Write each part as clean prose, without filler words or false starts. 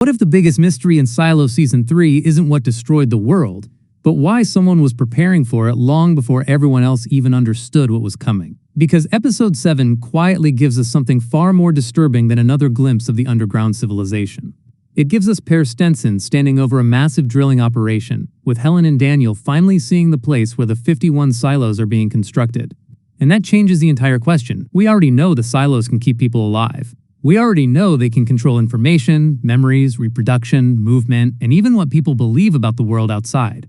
What if the biggest mystery in Silo Season 3 isn't what destroyed the world, but why someone was preparing for it long before everyone else even understood what was coming? Because Episode 7 quietly gives us something far more disturbing than another glimpse of the underground civilization. It gives us Pair Stenson standing over a massive drilling operation, with Helen and Daniel finally seeing the place where the 51 silos are being constructed. And that changes the entire question. We already know the silos can keep people alive. We already know they can control information, memories, reproduction, movement, and even what people believe about the world outside.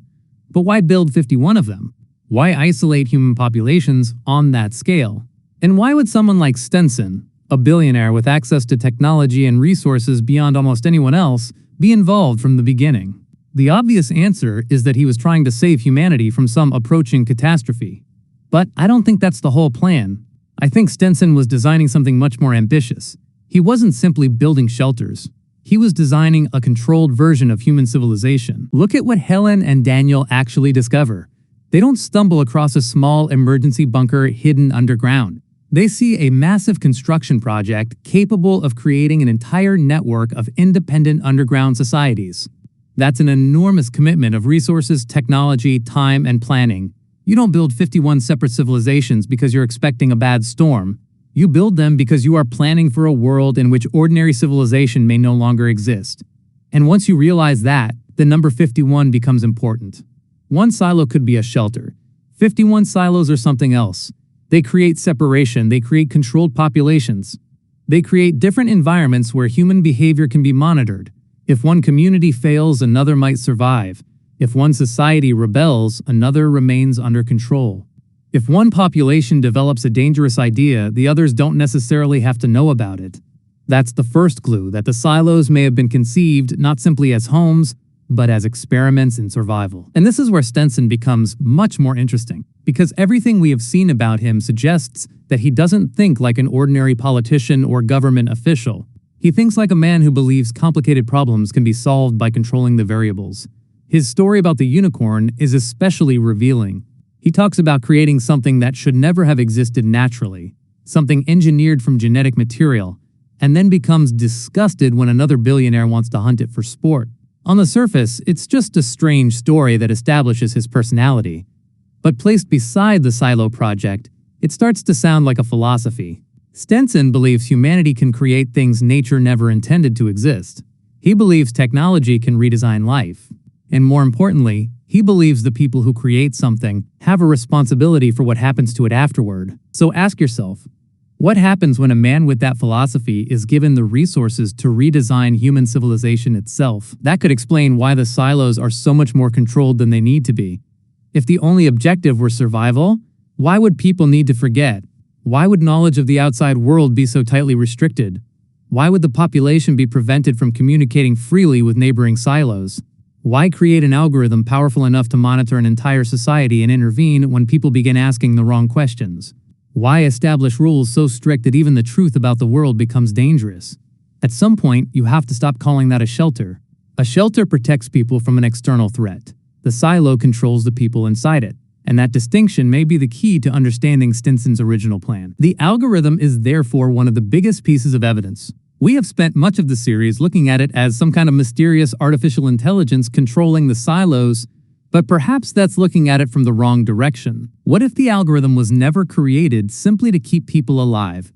But why build 51 of them? Why isolate human populations on that scale? And why would someone like Stenson, a billionaire with access to technology and resources beyond almost anyone else, be involved from the beginning? The obvious answer is that he was trying to save humanity from some approaching catastrophe. But I don't think that's the whole plan. I think Stenson was designing something much more ambitious. He wasn't simply building shelters. He was designing a controlled version of human civilization. Look at what Helen and Daniel actually discover. They don't stumble across a small emergency bunker hidden underground. They see a massive construction project capable of creating an entire network of independent underground societies. That's an enormous commitment of resources, technology, time, and planning. You don't build 51 separate civilizations because you're expecting a bad storm. You build them because you are planning for a world in which ordinary civilization may no longer exist. And once you realize that, the number 51 becomes important. One silo could be a shelter. 51 silos are something else. They create separation, they create controlled populations. They create different environments where human behavior can be monitored. If one community fails, another might survive. If one society rebels, another remains under control. If one population develops a dangerous idea, the others don't necessarily have to know about it. That's the first clue that the silos may have been conceived not simply as homes, but as experiments in survival. And this is where Stenson becomes much more interesting, because everything we have seen about him suggests that he doesn't think like an ordinary politician or government official. He thinks like a man who believes complicated problems can be solved by controlling the variables. His story about the unicorn is especially revealing. He talks about creating something that should never have existed naturally, something engineered from genetic material, and then becomes disgusted when another billionaire wants to hunt it for sport. On the surface, it's just a strange story that establishes his personality. But placed beside the Silo project, it starts to sound like a philosophy. Stenson believes humanity can create things nature never intended to exist. He believes technology can redesign life. And more importantly, he believes the people who create something have a responsibility for what happens to it afterward. So ask yourself, what happens when a man with that philosophy is given the resources to redesign human civilization itself? That could explain why the silos are so much more controlled than they need to be. If the only objective were survival, why would people need to forget? Why would knowledge of the outside world be so tightly restricted? Why would the population be prevented from communicating freely with neighboring silos? Why create an algorithm powerful enough to monitor an entire society and intervene when people begin asking the wrong questions? Why establish rules so strict that even the truth about the world becomes dangerous? At some point, you have to stop calling that a shelter. A shelter protects people from an external threat. The silo controls the people inside it. And that distinction may be the key to understanding Stenson's original plan. The algorithm is therefore one of the biggest pieces of evidence. We have spent much of the series looking at it as some kind of mysterious artificial intelligence controlling the silos, but perhaps that's looking at it from the wrong direction. What if the algorithm was never created simply to keep people alive?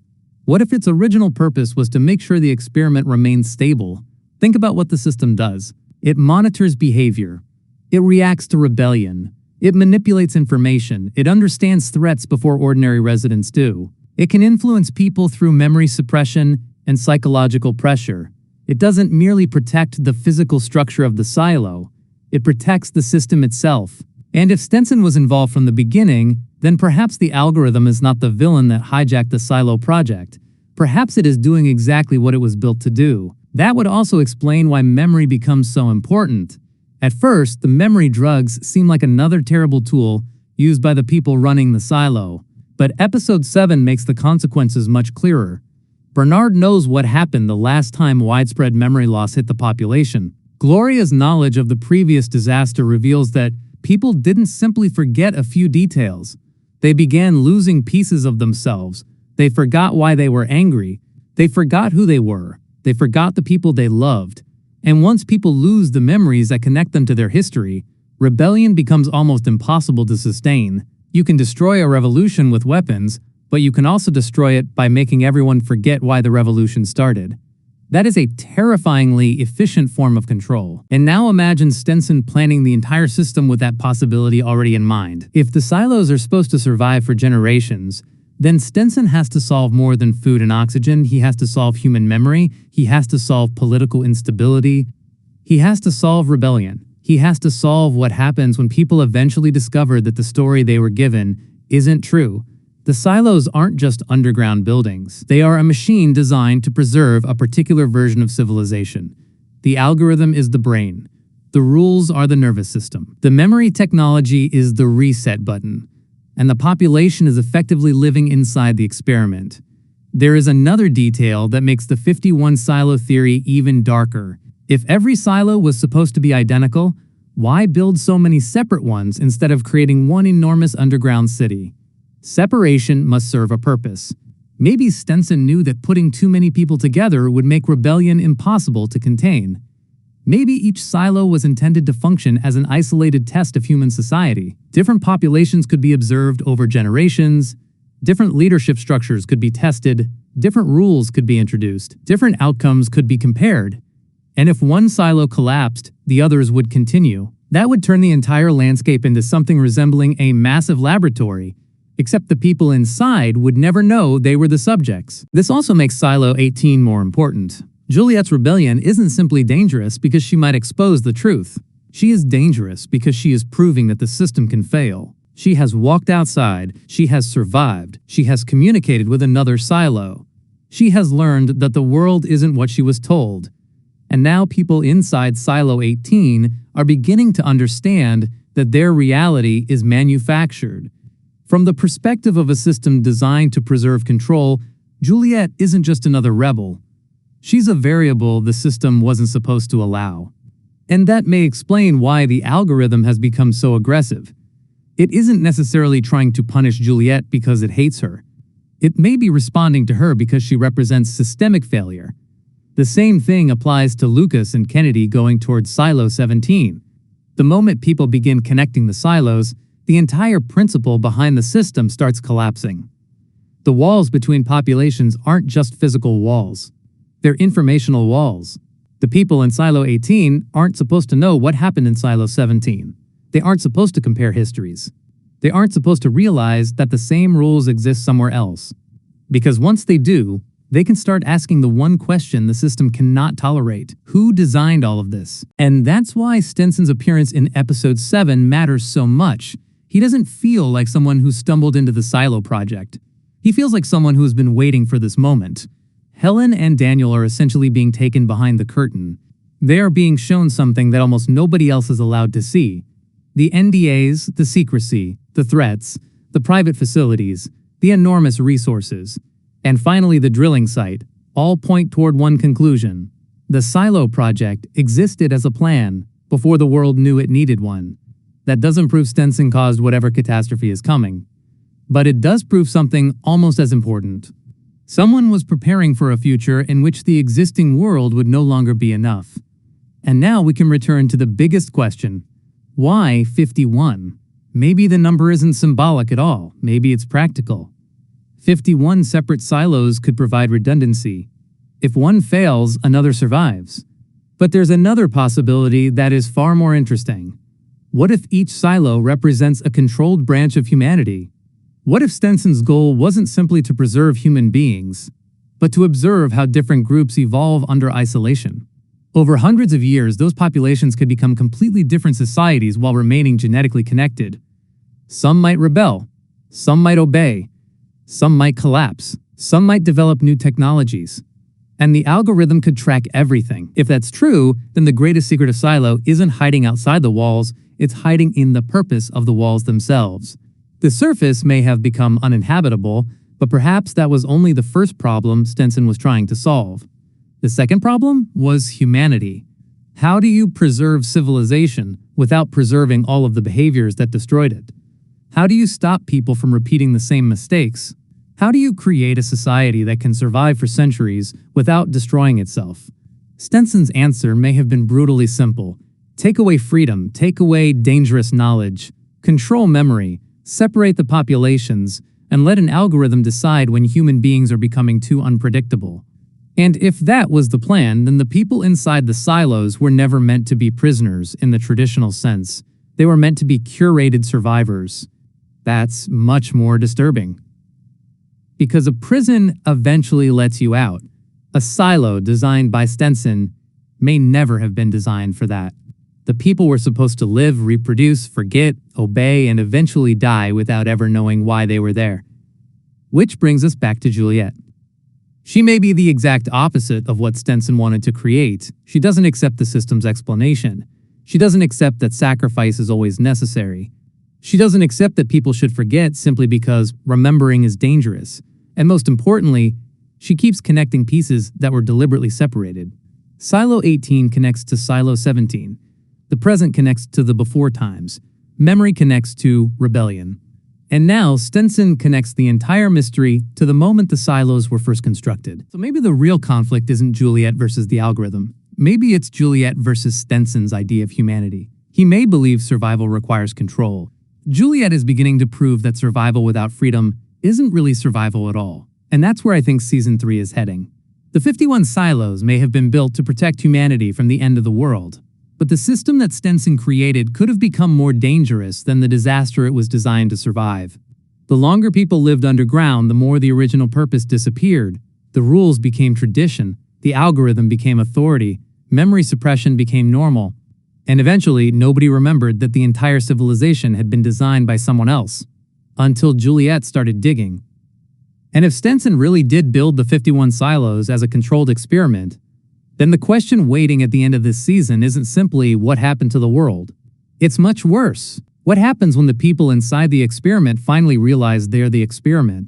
What if its original purpose was to make sure the experiment remains stable? Think about what the system does. It monitors behavior. It reacts to rebellion. It manipulates information. It understands threats before ordinary residents do. It can influence people through memory suppression and psychological pressure. It doesn't merely protect the physical structure of the silo, it protects the system itself. And if Stenson was involved from the beginning, then perhaps the algorithm is not the villain that hijacked the silo project. Perhaps it is doing exactly what it was built to do. That would also explain why memory becomes so important. At first, the memory drugs seem like another terrible tool used by the people running the silo. But Episode 7 makes the consequences much clearer. Bernard knows what happened the last time widespread memory loss hit the population. Gloria's knowledge of the previous disaster reveals that people didn't simply forget a few details. They began losing pieces of themselves. They forgot why they were angry. They forgot who they were. They forgot the people they loved. And once people lose the memories that connect them to their history, rebellion becomes almost impossible to sustain. You can destroy a revolution with weapons, but you can also destroy it by making everyone forget why the revolution started. That is a terrifyingly efficient form of control. And now imagine Stenson planning the entire system with that possibility already in mind. If the silos are supposed to survive for generations, then Stenson has to solve more than food and oxygen. He has to solve human memory. He has to solve political instability. He has to solve rebellion. He has to solve what happens when people eventually discover that the story they were given isn't true. The silos aren't just underground buildings. They are a machine designed to preserve a particular version of civilization. The algorithm is the brain. The rules are the nervous system. The memory technology is the reset button. And the population is effectively living inside the experiment. There is another detail that makes the 51 silo theory even darker. If every silo was supposed to be identical, why build so many separate ones instead of creating one enormous underground city? Separation must serve a purpose. Maybe Stenson knew that putting too many people together would make rebellion impossible to contain. Maybe each silo was intended to function as an isolated test of human society. Different populations could be observed over generations, different leadership structures could be tested, different rules could be introduced, different outcomes could be compared. And if one silo collapsed, the others would continue. That would turn the entire landscape into something resembling a massive laboratory, except the people inside would never know they were the subjects. This also makes Silo 18 more important. Juliette's rebellion isn't simply dangerous because she might expose the truth. She is dangerous because she is proving that the system can fail. She has walked outside, she has survived, she has communicated with another silo. She has learned that the world isn't what she was told. And now people inside Silo 18 are beginning to understand that their reality is manufactured. From the perspective of a system designed to preserve control, Juliette isn't just another rebel. She's a variable the system wasn't supposed to allow. And that may explain why the algorithm has become so aggressive. It isn't necessarily trying to punish Juliette because it hates her. It may be responding to her because she represents systemic failure. The same thing applies to Lucas and Kennedy going towards Silo 17. The moment people begin connecting the silos, the entire principle behind the system starts collapsing. The walls between populations aren't just physical walls. They're informational walls. The people in Silo 18 aren't supposed to know what happened in Silo 17. They aren't supposed to compare histories. They aren't supposed to realize that the same rules exist somewhere else. Because once they do, they can start asking the one question the system cannot tolerate. Who designed all of this? And that's why Stenson's appearance in Episode 7 matters so much. He doesn't feel like someone who stumbled into the Silo project. He feels like someone who has been waiting for this moment. Helen and Daniel are essentially being taken behind the curtain. They are being shown something that almost nobody else is allowed to see. The NDAs, the secrecy, the threats, the private facilities, the enormous resources, and finally the drilling site, all point toward one conclusion. The Silo project existed as a plan before the world knew it needed one. That doesn't prove Stenson caused whatever catastrophe is coming. But it does prove something almost as important. Someone was preparing for a future in which the existing world would no longer be enough. And now we can return to the biggest question. Why 51? Maybe the number isn't symbolic at all. Maybe it's practical. 51 separate silos could provide redundancy. If one fails, another survives. But there's another possibility that is far more interesting. What if each silo represents a controlled branch of humanity? What if Stenson's goal wasn't simply to preserve human beings, but to observe how different groups evolve under isolation? Over hundreds of years, those populations could become completely different societies while remaining genetically connected. Some might rebel, some might obey, some might collapse, some might develop new technologies. And the algorithm could track everything. If that's true, then the greatest secret of Silo isn't hiding outside the walls, it's hiding in the purpose of the walls themselves. The surface may have become uninhabitable, but perhaps that was only the first problem Stenson was trying to solve. The second problem was humanity. How do you preserve civilization without preserving all of the behaviors that destroyed it? How do you stop people from repeating the same mistakes? How do you create a society that can survive for centuries without destroying itself? Stenson's answer may have been brutally simple. Take away freedom, take away dangerous knowledge, control memory, separate the populations, and let an algorithm decide when human beings are becoming too unpredictable. And if that was the plan, then the people inside the silos were never meant to be prisoners in the traditional sense. They were meant to be curated survivors. That's much more disturbing. Because a prison eventually lets you out. A silo designed by Stenson may never have been designed for that. The people were supposed to live, reproduce, forget, obey, and eventually die without ever knowing why they were there. Which brings us back to Juliet. She may be the exact opposite of what Stenson wanted to create. She doesn't accept the system's explanation. She doesn't accept that sacrifice is always necessary. She doesn't accept that people should forget simply because remembering is dangerous. And most importantly, she keeps connecting pieces that were deliberately separated. Silo 18 connects to Silo 17. The present connects to the before times. Memory connects to rebellion. And now, Stenson connects the entire mystery to the moment the silos were first constructed. So maybe the real conflict isn't Juliet versus the algorithm. Maybe it's Juliet versus Stenson's idea of humanity. He may believe survival requires control. Juliet is beginning to prove that survival without freedom isn't really survival at all. And that's where I think Season 3 is heading. The 51 silos may have been built to protect humanity from the end of the world. But the system that Stenson created could have become more dangerous than the disaster it was designed to survive. The longer people lived underground, the more the original purpose disappeared. The rules became tradition, the algorithm became authority, memory suppression became normal, and eventually nobody remembered that the entire civilization had been designed by someone else. Until Juliet started digging. And if Stenson really did build the 51 silos as a controlled experiment, then the question waiting at the end of this season isn't simply what happened to the world. It's much worse. What happens when the people inside the experiment finally realize they're the experiment?